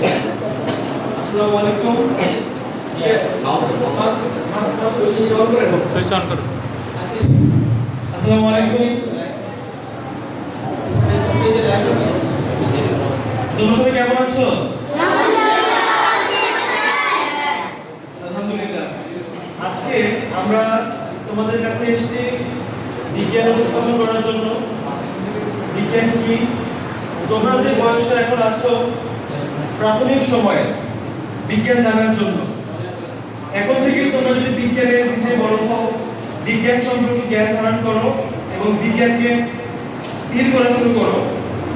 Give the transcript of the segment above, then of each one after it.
আসসালামু আলাইকুম। Switch on করো। আসসালামু আলাইকুম। তোমরা সবাই কেমন আছো? আলহামদুলিল্লাহ। আজকে আমরা তোমাদের কাছে এসেছি বিজ্ঞান উপস্থাপন করার জন্য। বিজ্ঞান কি? তোমরা যে বয়সে এখন আছো, প্রাথমিক সময়ে বিজ্ঞান জানার জন্য। এখন থেকে তোমরা যদি বিজ্ঞানের নিজে বড় হও, বিজ্ঞান সম্পর্কে জ্ঞান ধারণ করো এবং বিজ্ঞানকে ফিল করা শুরু করো,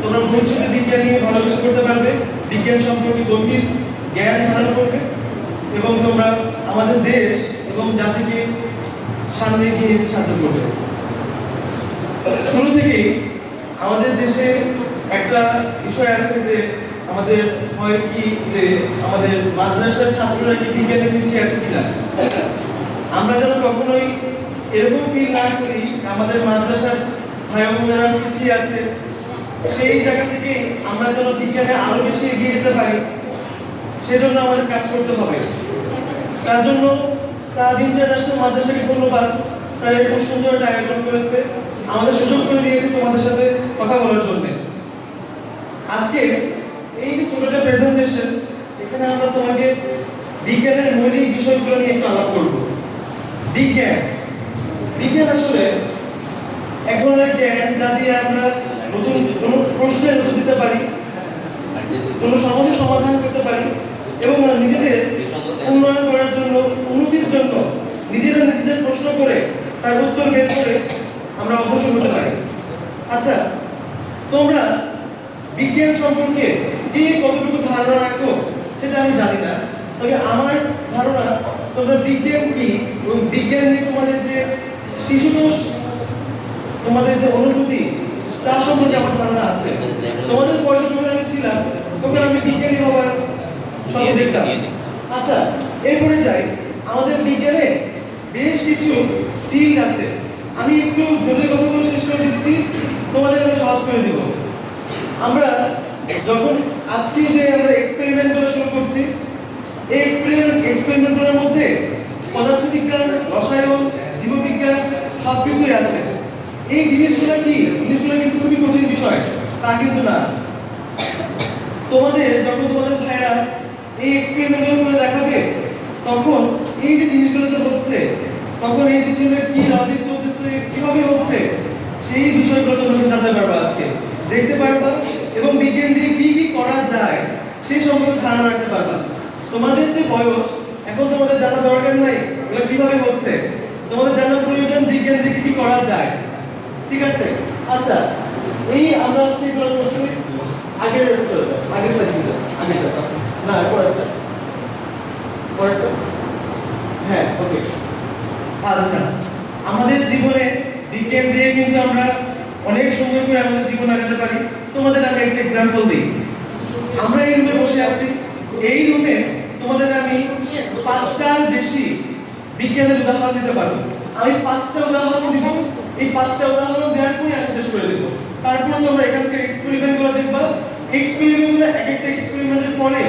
তোমরা ভবিষ্যতে বিজ্ঞান নিয়ে ভালো কিছু করতে পারবে, বিজ্ঞান সম্পর্কে গভীর জ্ঞান ধারণ করবে এবং তোমরা আমাদের দেশ এবং জাতিকে সামনে এগিয়ে নিতে সাহায্য করবে। শুরু থেকেই আমাদের দেশে একটা বিষয় আছে যে আমাদের হয় কি যে আমাদের মাদ্রাসার ছাত্ররা কি বিজ্ঞানে পিছিয়ে আছে কিনা। আমরা যেন কখনোই এরকম ফিল না করি আমাদের মাদ্রাসার ভাই বোনেরা পিছিয়ে আছে, সেই জায়গা থেকে আমরা যেন বিজ্ঞানে আরো বেশি এগিয়ে যেতে পারি, সেজন্য আমাদের কাজ করতে হবে। তার জন্য সাদ ইন্টারন্যাশনাল মাদ্রাসাকে ধন্যবাদ, তারা এরকম সুন্দর একটা আয়োজন করেছে, আমাদের সুযোগ করে দিয়েছে তোমাদের সাথে কথা বলার জন্য। আজকে এই যে ছোটটা প্রেজেন্টেশন, এখানে আমরা তোমাকে বিজ্ঞানের মৌলিক বিষয়গুলো নিয়ে একটু আলাপ করব। বিজ্ঞান আসলে এক ধরনের জ্ঞান যা দিয়ে আমরা নতুন কোনো প্রশ্নের উত্তর দিতে পারি, কোনো সমস্যার সমাধান করতে পারি এবং নিজেদের উন্নয়ন করার জন্য, উন্নতির জন্য নিজেদের প্রশ্ন করে তার উত্তর বের করে আমরা অগ্রসর হতে পারি। আচ্ছা, তোমরা বিজ্ঞান সম্পর্কে কি কতটুকু ধারণা রাখো সেটা আমি জানি না, তবে আমার ধারণা তোমরা বিজ্ঞান কি এবং বিজ্ঞান নিয়ে তোমাদের যে শিশুদোষ, তোমাদের যে অনুভূতি, তার সম্পর্কে আমার ধারণা আছে। তোমাদের বয়সে যখন আমি ছিলাম তখন আমি বিজ্ঞানী হওয়ার স্বপ্ন দেখতাম। আচ্ছা, এরপরে যাই, আমাদের বিজ্ঞানে বেশ কিছু ফিল্ড আছে। আমি একটু জটিল কথাগুলো শেষ করে দিচ্ছি, তোমাদের আমি সহজ করে দিব। আমরা যখন আজকে যে আমরা এক্সপেরিমেন্ট করা শুরু করছি, এই এক্সপেরিমেন্টগুলোর মধ্যে পদার্থবিজ্ঞান, রসায়ন, জীববিজ্ঞান সবকিছুই আছে। এই জিনিসগুলো কিন্তু খুবই কঠিন বিষয় তা কিন্তু না। যখন তোমাদের ভাইরা এই এক্সপেরিমেন্টগুলো করে দেখাবে, তখন এই যে জিনিসগুলো যে হচ্ছে, তখন এই পিছনে কি লজিক চলতেছে, কিভাবে হচ্ছে, সেই বিষয়গুলো তোমরা জানতে পারবে, আজকে দেখতে পারবে এবং বিজ্ঞান দিয়ে কি কি করা যায় সেই সম্পর্কে ধারণা রাখতে পারবে। তোমাদের যে বয়স, এখন তোমাদের জানা দরকার নাই এগুলো কিভাবে হচ্ছে, তোমাদের জানা প্রয়োজন বিজ্ঞান দিয়ে কি কি করা যায়। ঠিক আছে? আচ্ছা, এই আমরা আজকে এগুলো করছি। আগের না পরেরটা হ্যাঁ, ওকে। আচ্ছা, আমাদের জীবনে বিজ্ঞান দিয়ে কিন্তু আমরা অনেক সুন্দর করে আমাদের জীবন আগাতে পারি। তোমাদের আমি একটা এক্সাম্পল দিই। আমরা এই রুমে বসে আছি, এই রুমে তোমাদের আমি 5টার বেশি বিজ্ঞানের উদাহরণ দিতে পারবো। আমি 5টা উদাহরণ দিব, এই 5টা উদাহরণ দেওয়ার পরে আমি শেষ করে দেব। তারপরে তোমরা এখানকার এক্সপেরিমেন্টগুলো দেখবা। এক্সপেরিমেন্টগুলো এক একটা এক্সপেরিমেন্টের পরে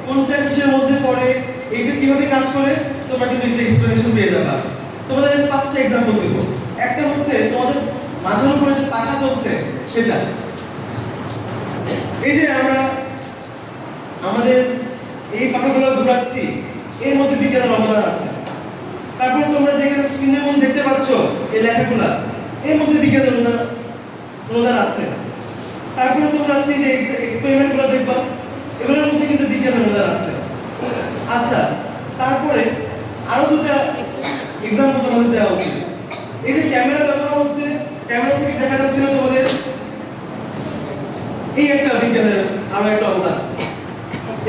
কোনটা কিসের মধ্যে পড়ে, এইটা কিভাবে কাজ করে, তোমরা কিন্তু একটা এক্সপ্লেনেশন পেয়ে যাবে। তোমাদের আমি 5টা एग्जांपल দেব। একটা হচ্ছে তোমাদের মাথার উপরে যে পাখা চলছে সেটা। এই যে আমরা আমাদের এই পাখাগুলো ঘোরাচ্ছি, এর মধ্যে বিজ্ঞানের অবদান আছে। তারপরে তোমরা যেখানে স্ক্রিনের মধ্যে দেখতে পাচ্ছ এই লেখাগুলো, এর মধ্যে বিজ্ঞানের অবদান আছে। তারপরে তোমরা আজকে যে এক্সপেরিমেন্টগুলো দেখবা, এগুলোর মধ্যে কিন্তু বিজ্ঞানের অবদান আছে। আচ্ছা, তারপরে আরো দুটো एग्जांपल তোমাদের দেওয়া উচিত। এই যে ক্যামেরা ব্যবহার হচ্ছে, ক্যামেরা থেকে দেখা যাচ্ছে না তোমাদের, এই একটা বিজ্ঞানের আরো একটা অবদান।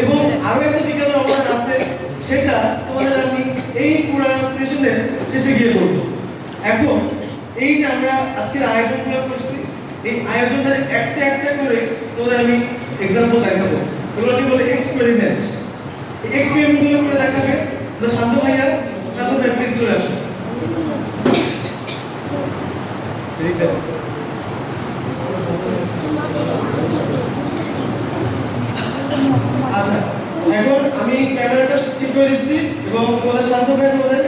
এবং আরো একটা বিজ্ঞানের অবদান আছে, সেটা তোমাদের আমি এই পুরো সেশনের শেষে গিয়ে বলবো। এখন এই যে আমরা আজকের আয়োজনগুলো করছি, এই আয়োজনের একটা একটা করে তোমাদের আমি एग्जांपल দেখাবো। এগুলোকে বলে এক্সপেরিমেন্ট। এই এক্সপেরিমেন্টগুলো করে দেখাবে তো শান্ত ভাইয়া, শান্ত ভাই প্লিজ চলে আসুন। আচ্ছা, এখন আমি ক্যামেরাটা ঠিক করে দিচ্ছি এবং তোমাদের শান্ত ভাই তোমাদের